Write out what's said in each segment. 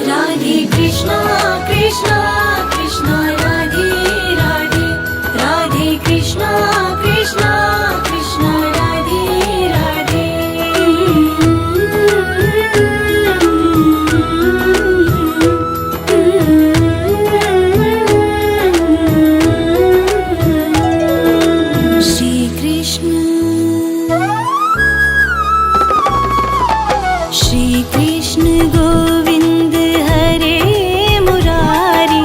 Radhe Krishna Krishna Krishna Radhe Radhe Radhe Krishna Krishna Krishna Radhe Radhe Shri Krishna Shri Krishna Govind हरे Murari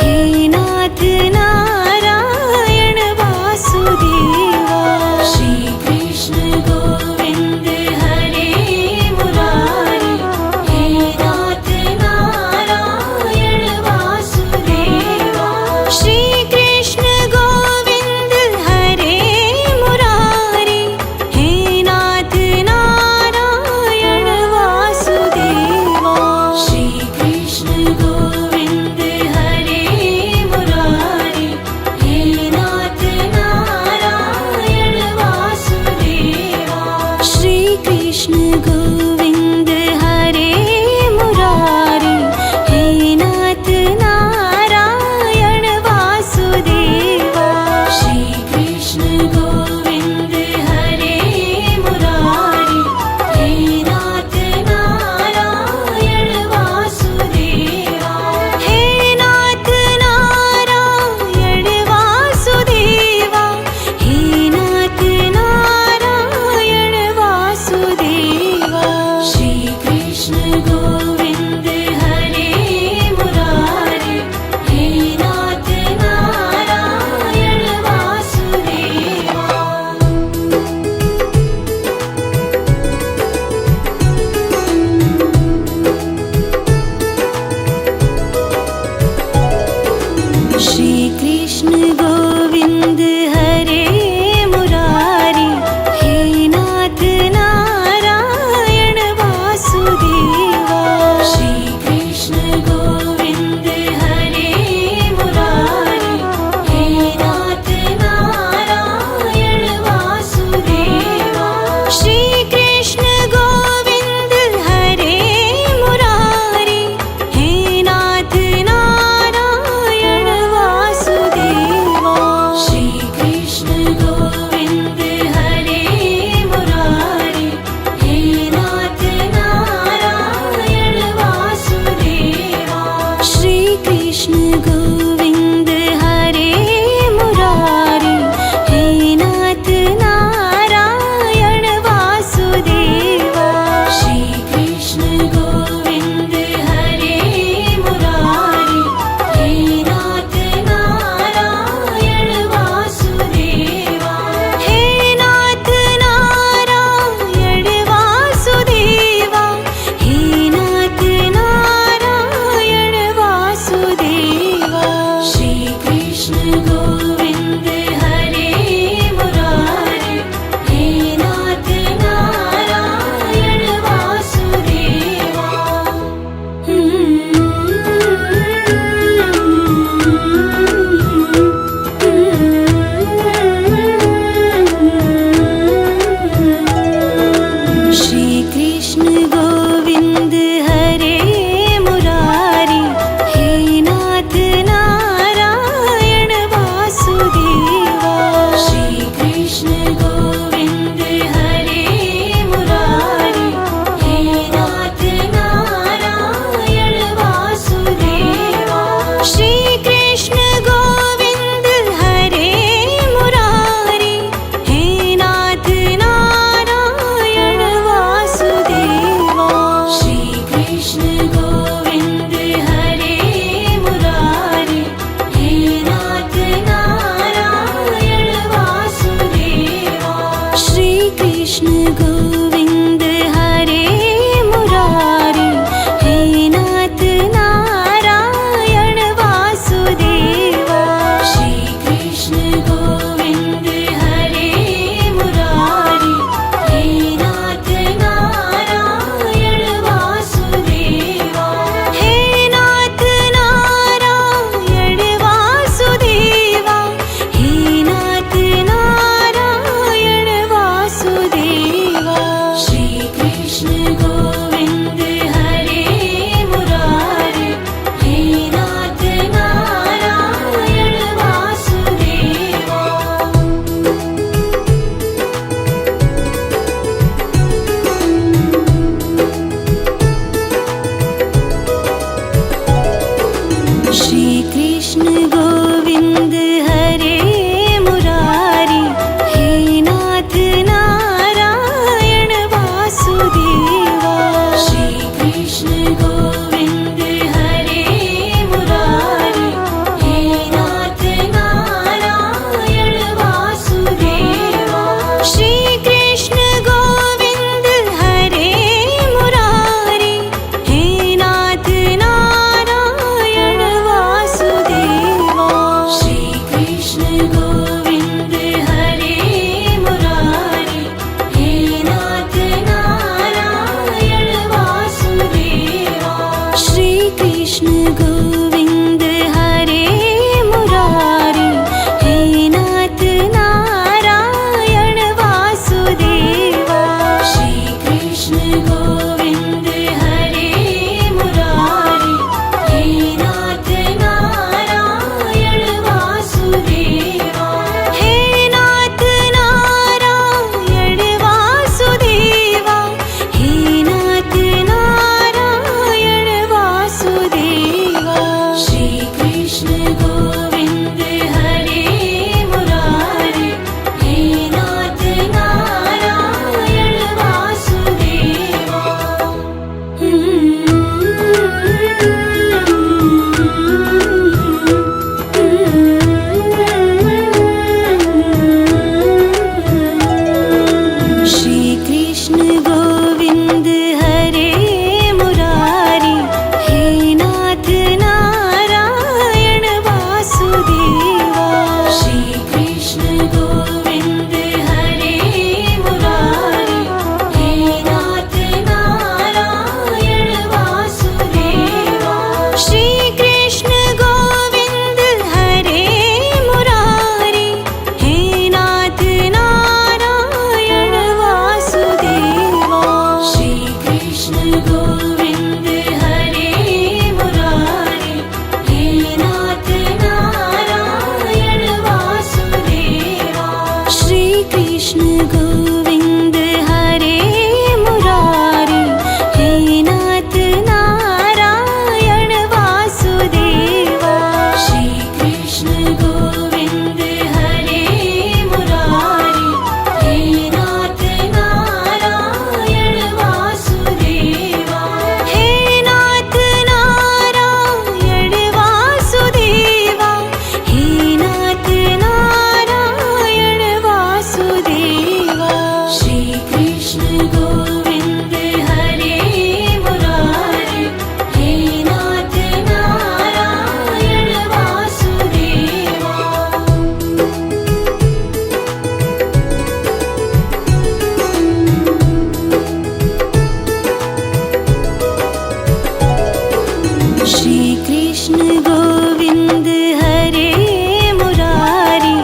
हे नाथ Narayan Vasudeva Shri Krishna Govind हरे Murari हे नाथ Narayan Vasudeva Shri Krishna Govind हरे Murari हे नाथ Narayan Vasudeva Shri Krishna Govind हरे Murari हे नाथ Narayan Vasudeva Shri Krishna Govind हरे Murari हे नाथ Narayan Vasudeva Shri Krishna Govind हरे Murari हे नाथ Narayan Vasudeva हे नाथ Narayan Vasudeva हे नाथ Narayan Vasudeva Shri Krishna Govind हरे Murari हे नाथ Narayan Vasudeva Shri Krishna Govind हरे Murari हे नाथ Narayan Vasudeva Shri Krishna Govind हरे Murari हे नाथ Narayan Vasudeva Shri Krishna Govind हरे Murari हे नाथ Narayan Vasudeva Shri Krishna Govind हरे Murari हे नाथ Narayan Vasudeva Shri Krishna Govind हरे Murari हे नाथ Narayan Vasudeva Shri Krishna Govind हरे Murari हे नाथ Narayan Vasudeva हे नाथ Narayan Vasudeva हे नाथ Narayan Vasudeva Govind हरे Murari, हे नाथ Narayan Vasudeva. Shri Krishna Govind हरे Murari, हे नाथ Narayan Vasudeva. Shri Krishna Govind हरे Murari, हे नाथ Narayan Vasudeva. Shri Krishna Govind हरे Murari, हे नाथ Narayan Vasudeva. Shri Krishna Govind हरे Murari, हे नाथ Narayan Vasudeva. हे नाथ Narayan Vasudeva, हे नाथ Narayan Vasudeva. Shri Krishna Govind हरे Murari, हे नाथ Narayan Vasudeva. Shri Krishna Govind हरे Murari, हे नाथ Narayan Vasudeva. Shri Krishna Govind हरे Murari, हे नाथ Narayan Vasudeva. Shri Krishna Govind हरे Murari, हे नाथ Narayan Vasudeva. Shri Krishna Govind हरे Murari, हे नाथ Narayan Vasudeva. Shri Krishna Govind हरे Murari, हे नाथ Narayan Vasudeva. Shri Krishna Govind हरे Murari, हे नाथ Narayan Vasudeva. हे नाथ Narayan Vasudeva, हे नाथ Narayan Vasudeva. Shri Krishna Govind हरे Murari, हे नाथ Narayan Vasudeva. Shri Krishna Govind हरे Murari,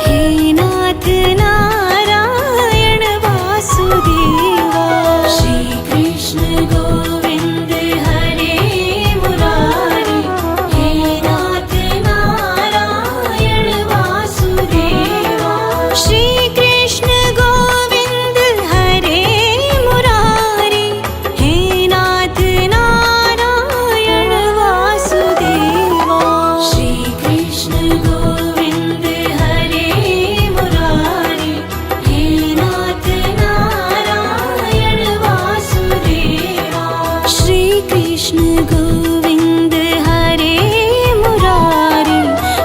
हे नाथ Narayan Vasudeva. Shri Krishna Govind हरे Murari, हे नाथ Narayan Vasudeva. Shri Krishna Govind हरे Murari, हे नाथ Narayan Vasudeva. Shri Krishna Govind हरे Murari, हे नाथ Narayan Vasudeva. Shri Krishna Govind हरे Murari,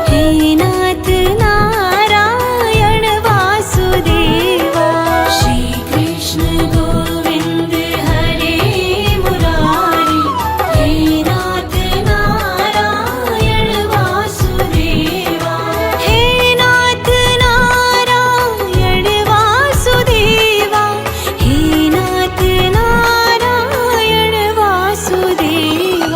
हे नाथ Narayan Vasudeva. Shri Krishna Govind हरे Murari, हे नाथ Narayan Vasudeva. हे नाथ Narayan Vasudeva, हे नाथ Narayan Vasudeva.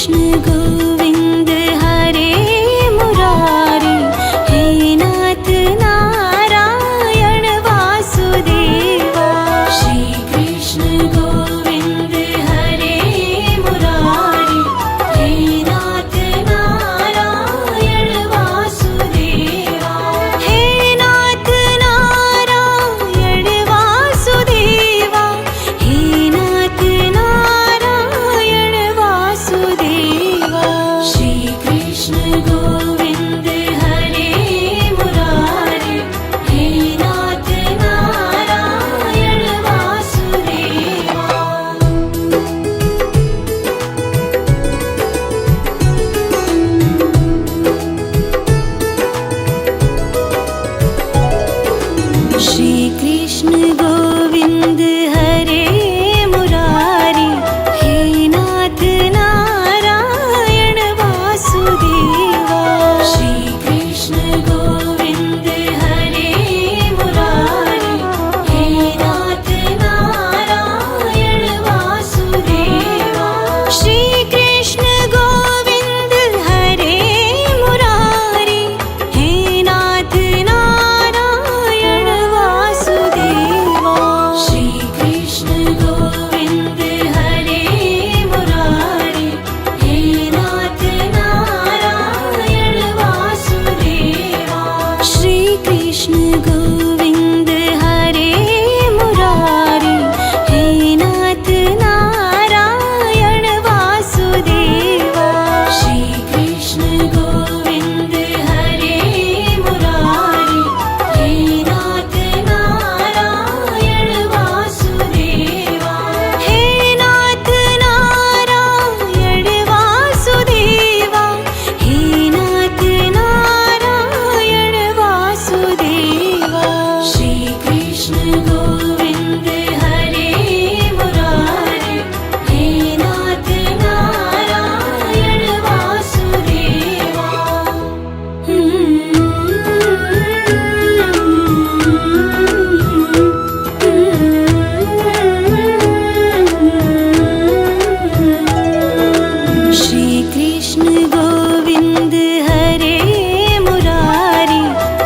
Krishna Govind हरे Murari, हे नाथ Narayan Vasudeva. Shri Krishna Govind हरे Murari, हे नाथ Narayan Vasudeva. हे नाथ Narayan Vasudeva, हे नाथ Narayan Vasudeva. Shri Krishna Govind हरे Murari, हे नाथ Narayan Vasudeva. Shri Krishna Govind हरे Murari, हे नाथ Narayan Vasudeva. Shri Krishna Govind हरे Murari, हे नाथ Narayan Vasudeva. Shri Krishna Govind हरे Murari, हे नाथ Narayan Vasudeva. Shri Krishna Govind हरे Murari, हे नाथ Narayan Vasudeva. Shri Krishna Govind हरे Murari, हे नाथ Narayan Vasudeva. Shri Krishna Govind हरे Murari, हे नाथ Narayan Vasudeva. हे नाथ Narayan Vasudeva, हे नाथ Narayan Vasudeva. Shri Krishna Govind हरे Murari, हे नाथ Narayan Vasudeva. Shri Krishna Govind हरे Murari,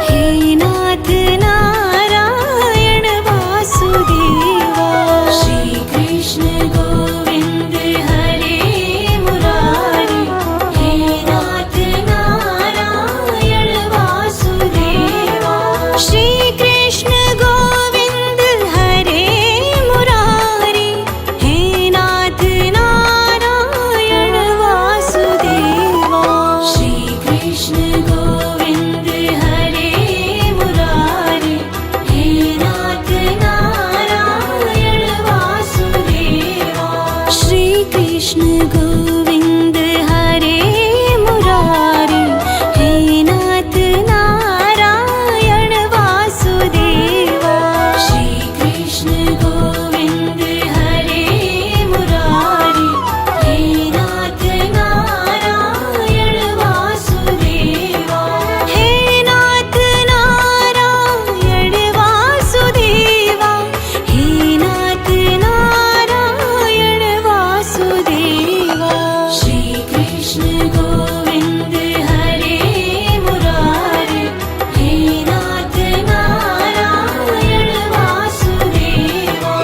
हे नाथ Narayan Vasudeva. Shri Krishna Govind हरे Murari, हे नाथ Narayan Vasudeva. Shri Krishna Govind हरे Murari, हे नाथ Narayan Vasudeva. Shri Krishna Govind हरे Murari, हे नाथ Narayan Vasudeva. Shri Krishna Govind हरे Murari, हे नाथ Narayan Vasudeva. Shri Krishna Govind हरे Murari, हे नाथ Narayan Vasudeva. हे नाथ Narayan Vasudeva, हे नाथ Narayan Vasudeva. Shri Krishna Govind हरे Murari, हे नाथ Narayan Vasudeva.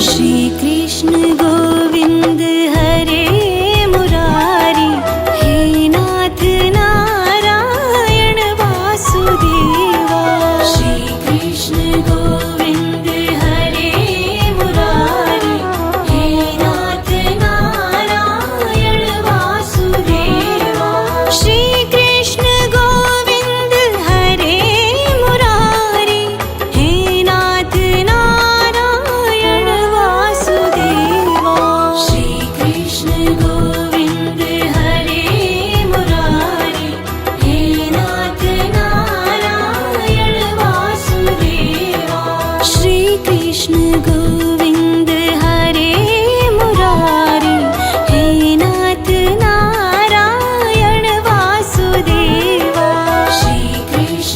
Shri Krishna Govind हरे Murari, हे नाथ Narayan Vasudeva. Shri Krishna Govind हरे Murari, हे नाथ Narayan Vasudeva. Shri Krishna Govind हरे Murari, हे नाथ Narayan Vasudeva. Shri Krishna Govind हरे Murari, हे नाथ Narayan Vasudeva. Shri Krishna Govind हरे Murari, हे नाथ Narayan Vasudeva. Shri Krishna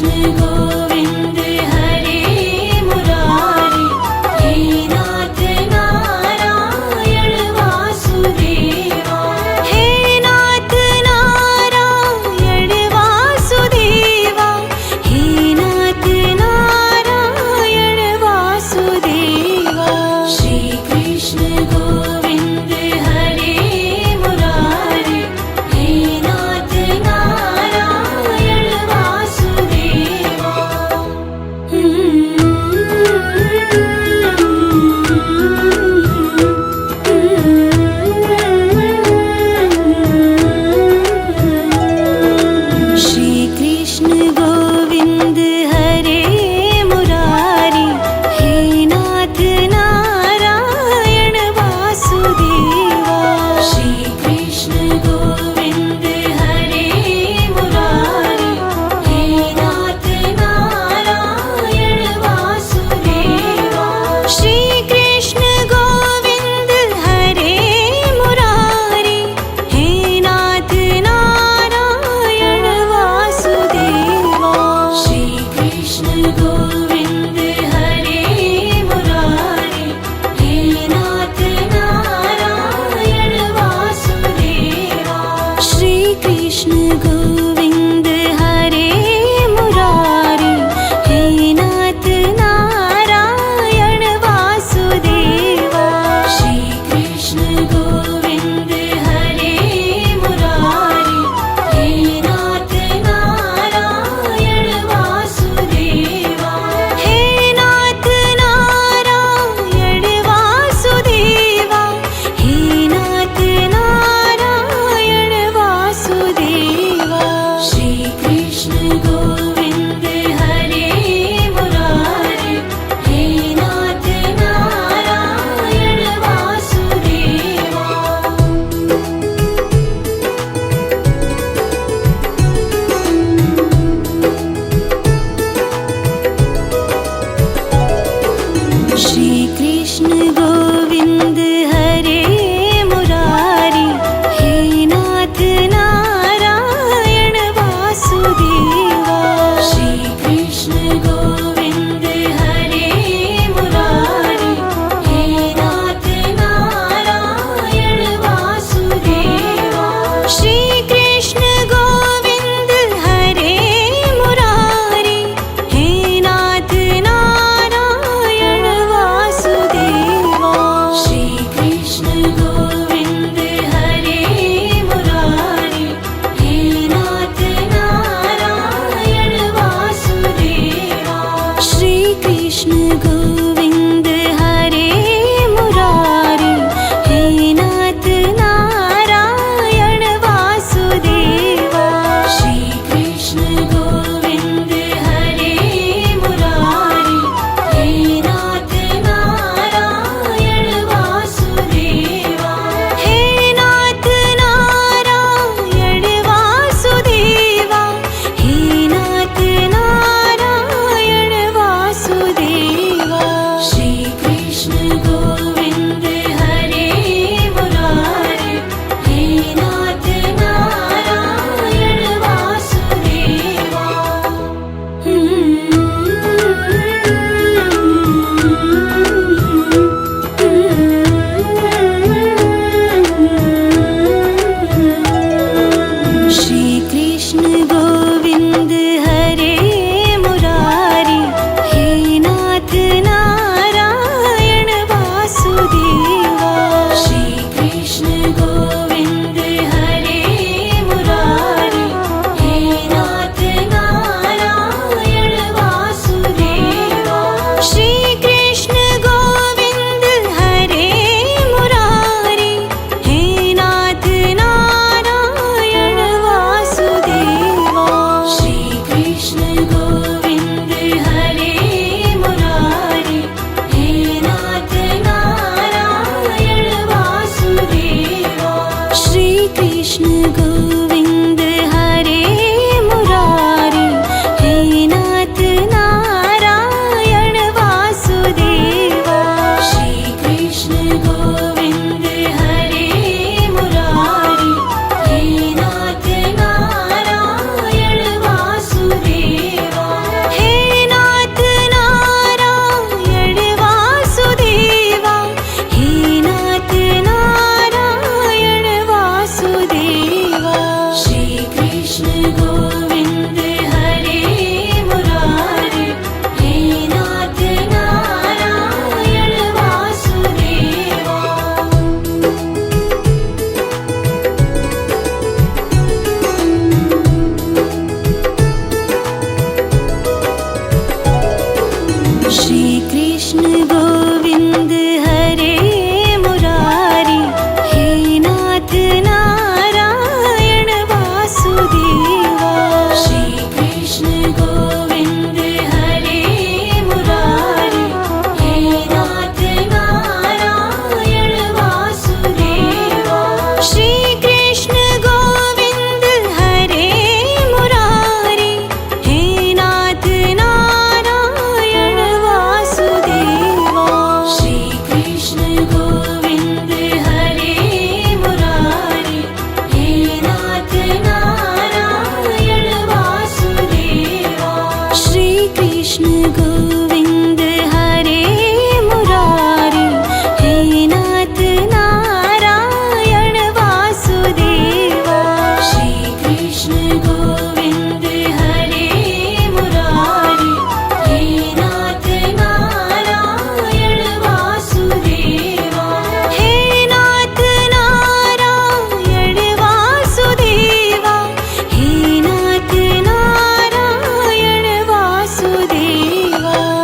Vasudeva.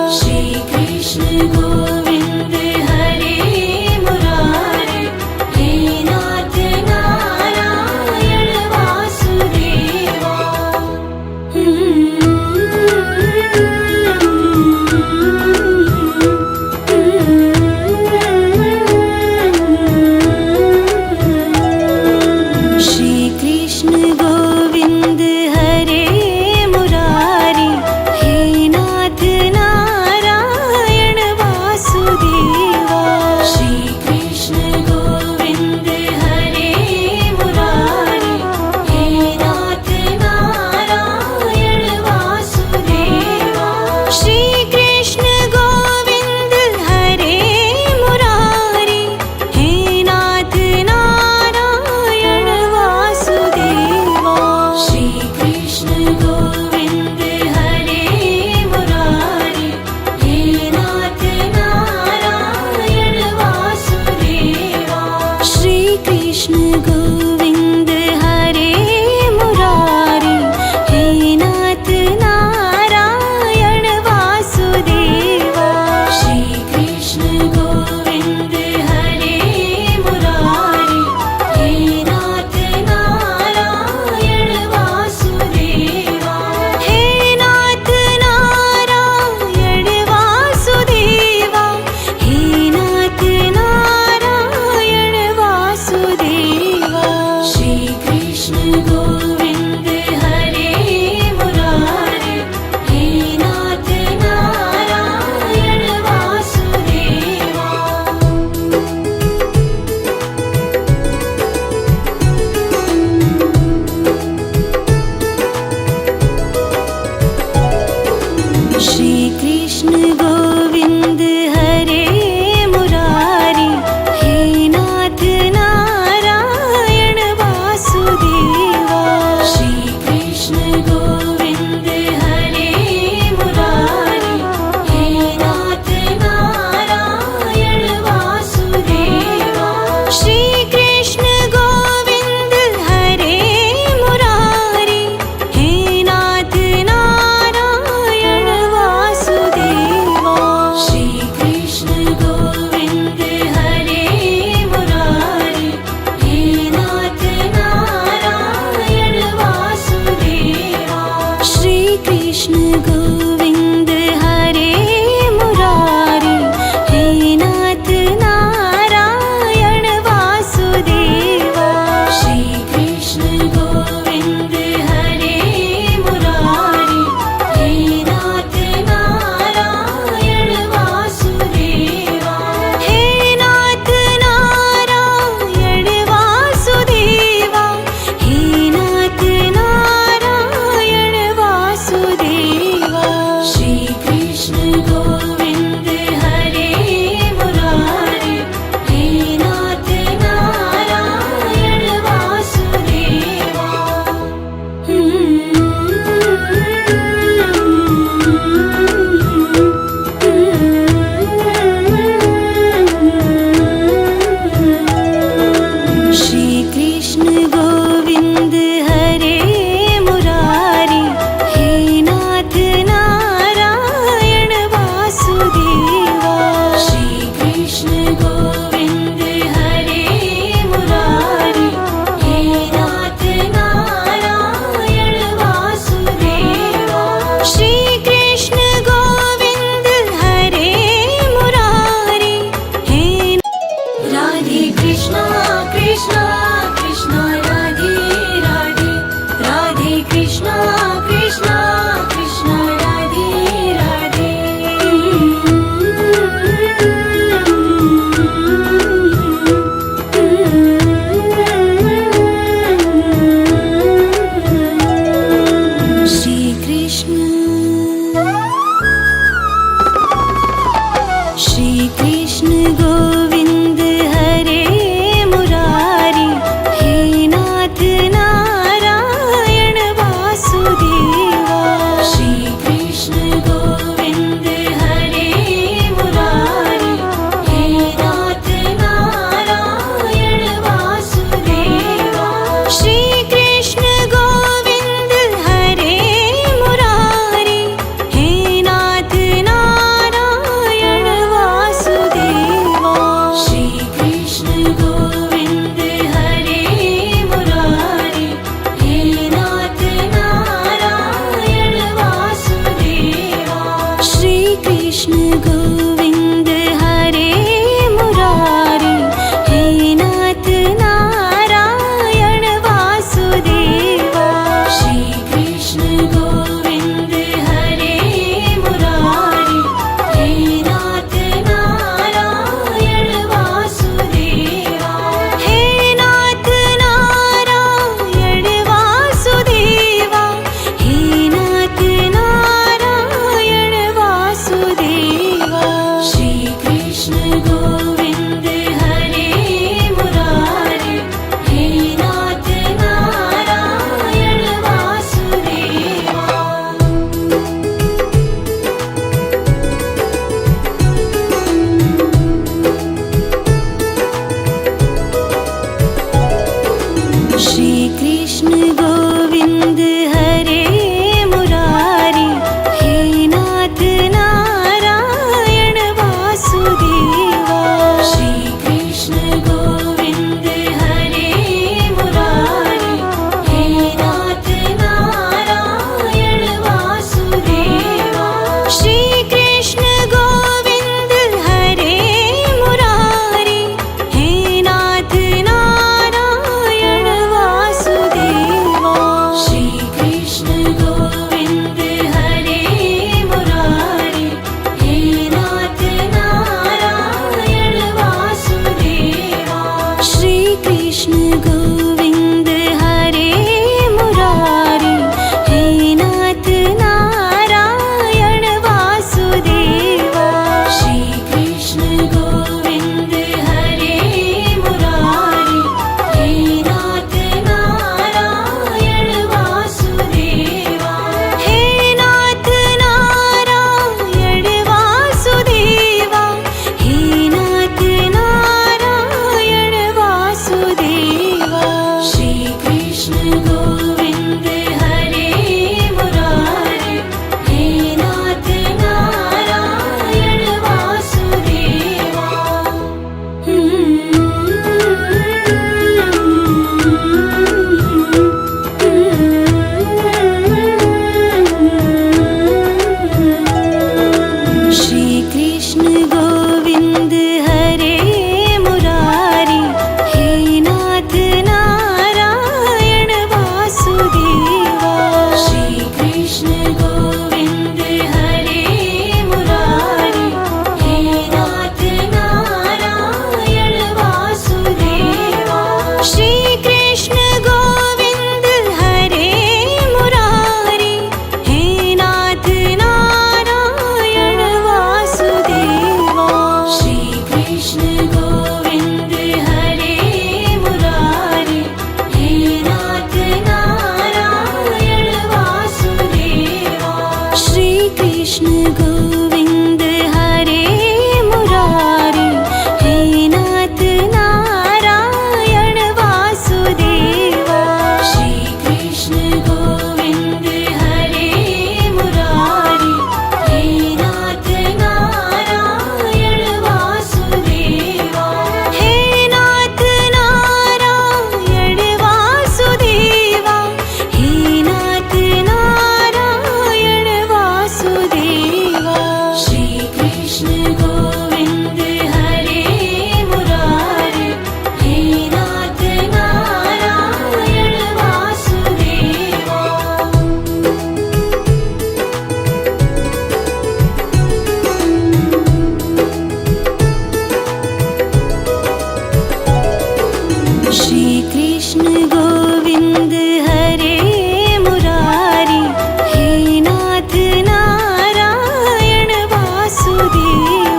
हे नाथ Narayan Vasudeva.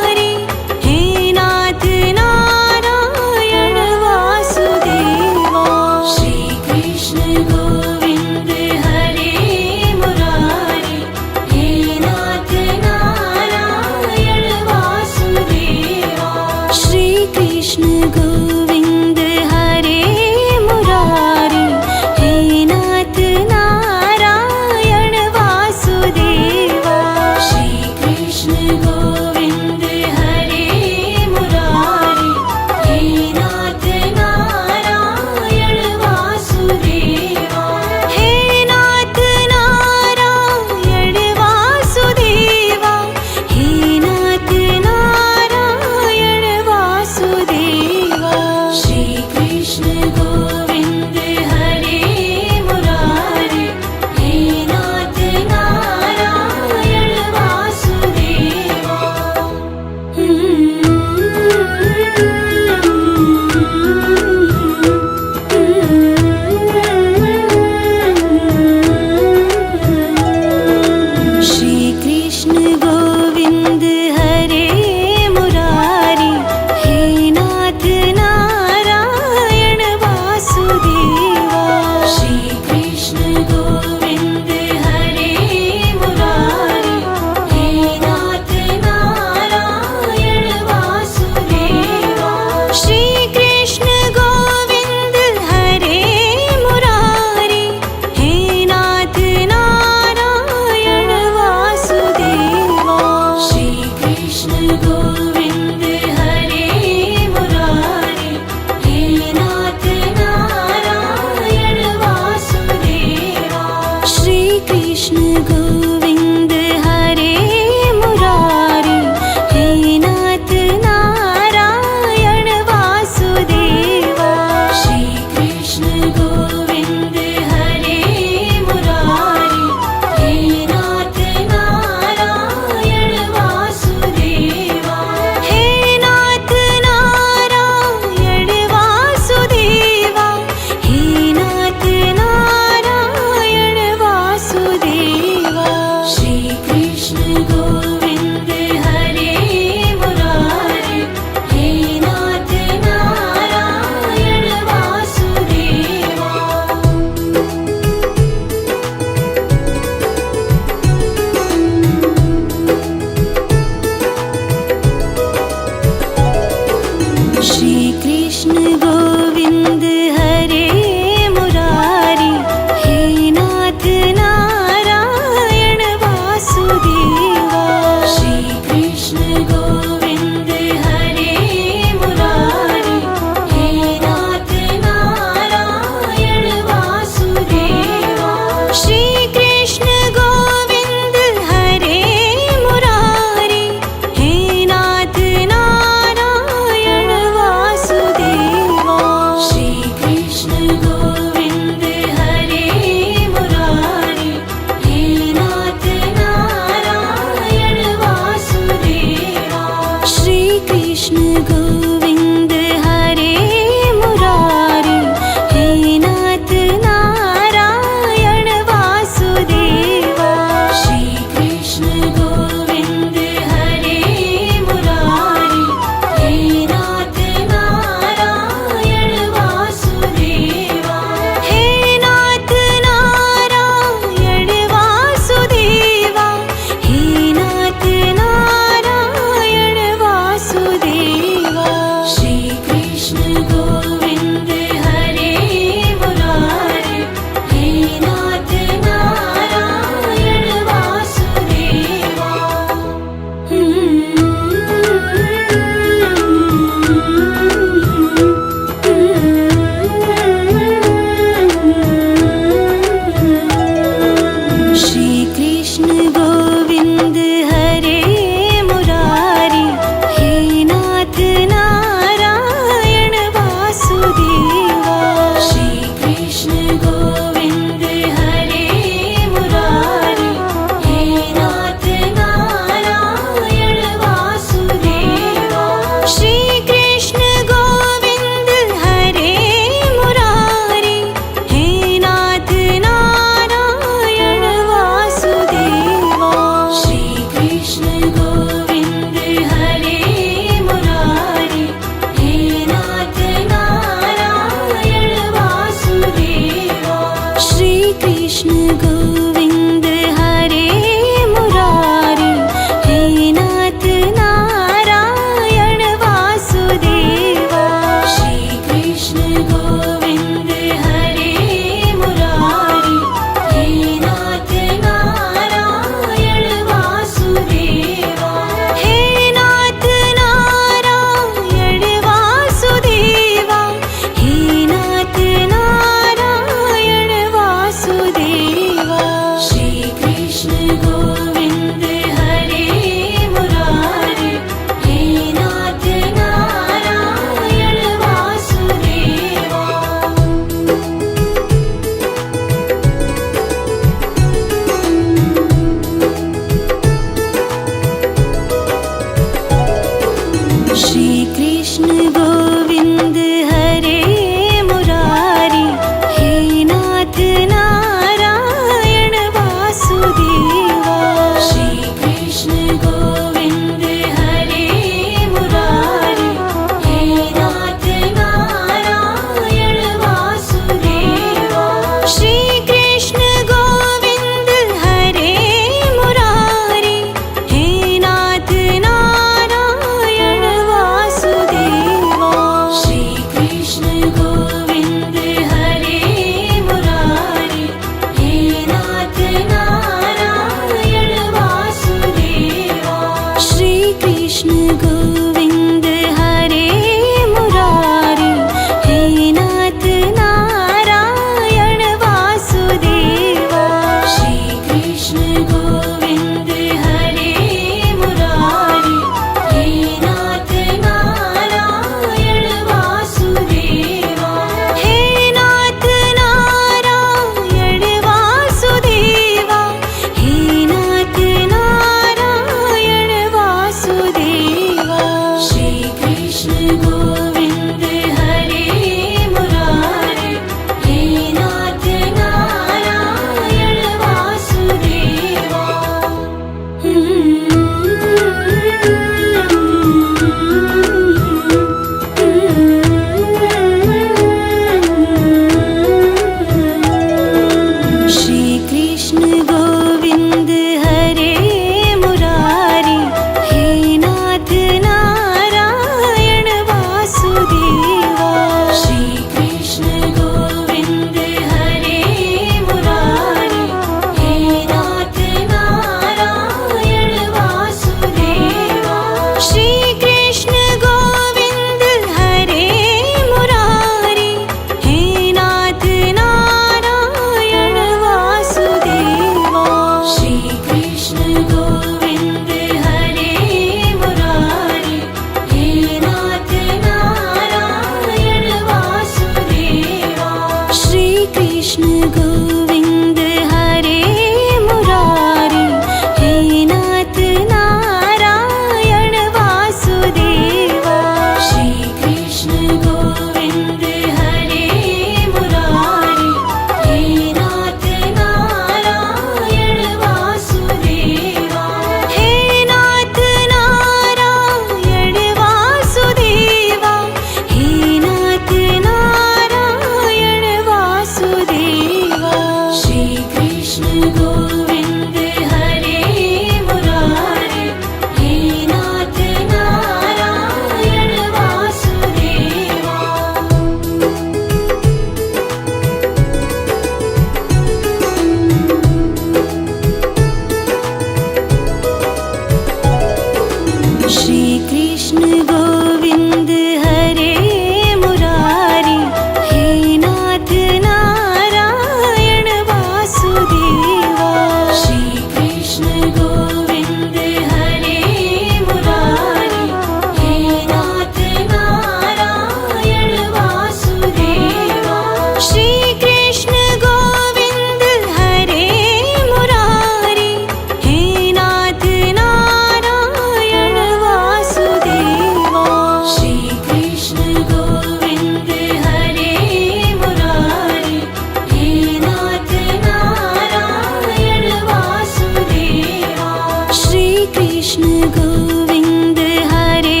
Krishna Govind हरे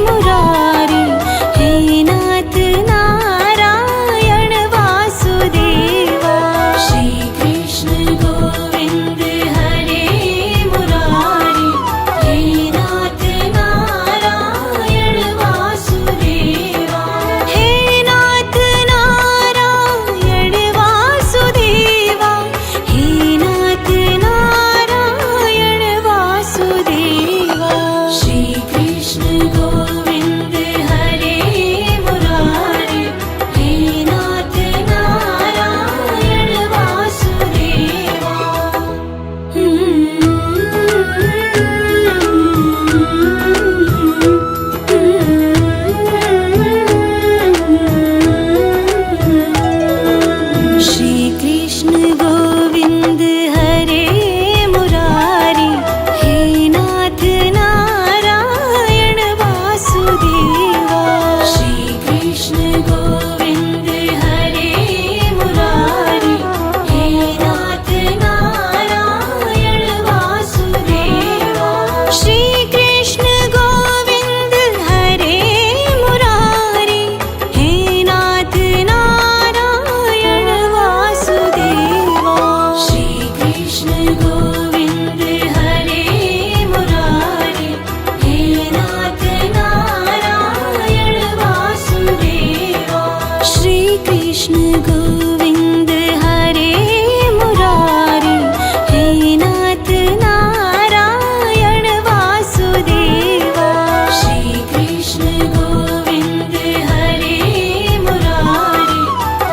Murari, हे नाथ Narayan Vasudeva. Shri Krishna Govind हरे Murari, हे नाथ Narayan Vasudeva. हे नाथ Narayan Vasudeva, हे नाथ Narayan Vasudeva. Shri Krishna Govind हरे Murari, हे नाथ Narayan Vasudeva. Shri Krishna Govind हरे Murari, हे नाथ Narayan Vasudeva. Shri Krishna Govind हरे Murari, हे नाथ Narayan Vasudeva. Shri Krishna Govind हरे Murari, हे नाथ Narayan Vasudeva. Shri Krishna Govind हरे Murari, हे नाथ Narayan Vasudeva. Shri Krishna Govind हरे Murari, हे नाथ Narayan Vasudeva. Shri Krishna Govind हरे Murari,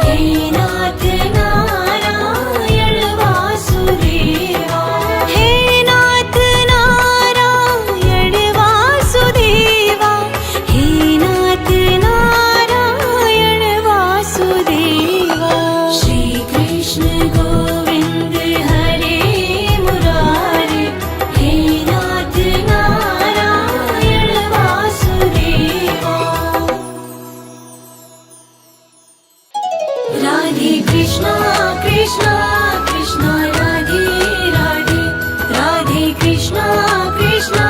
हे नाथ Narayan Vasudeva. हे नाथ Narayan Vasudeva, हे नाथ Narayan Vasudeva. Shri Krishna Govind हरे Murari, हे नाथ Narayan Vasudeva. Radhe Krishna Krishna Krishna Radhe Radhe, Radhe Krishna Krishna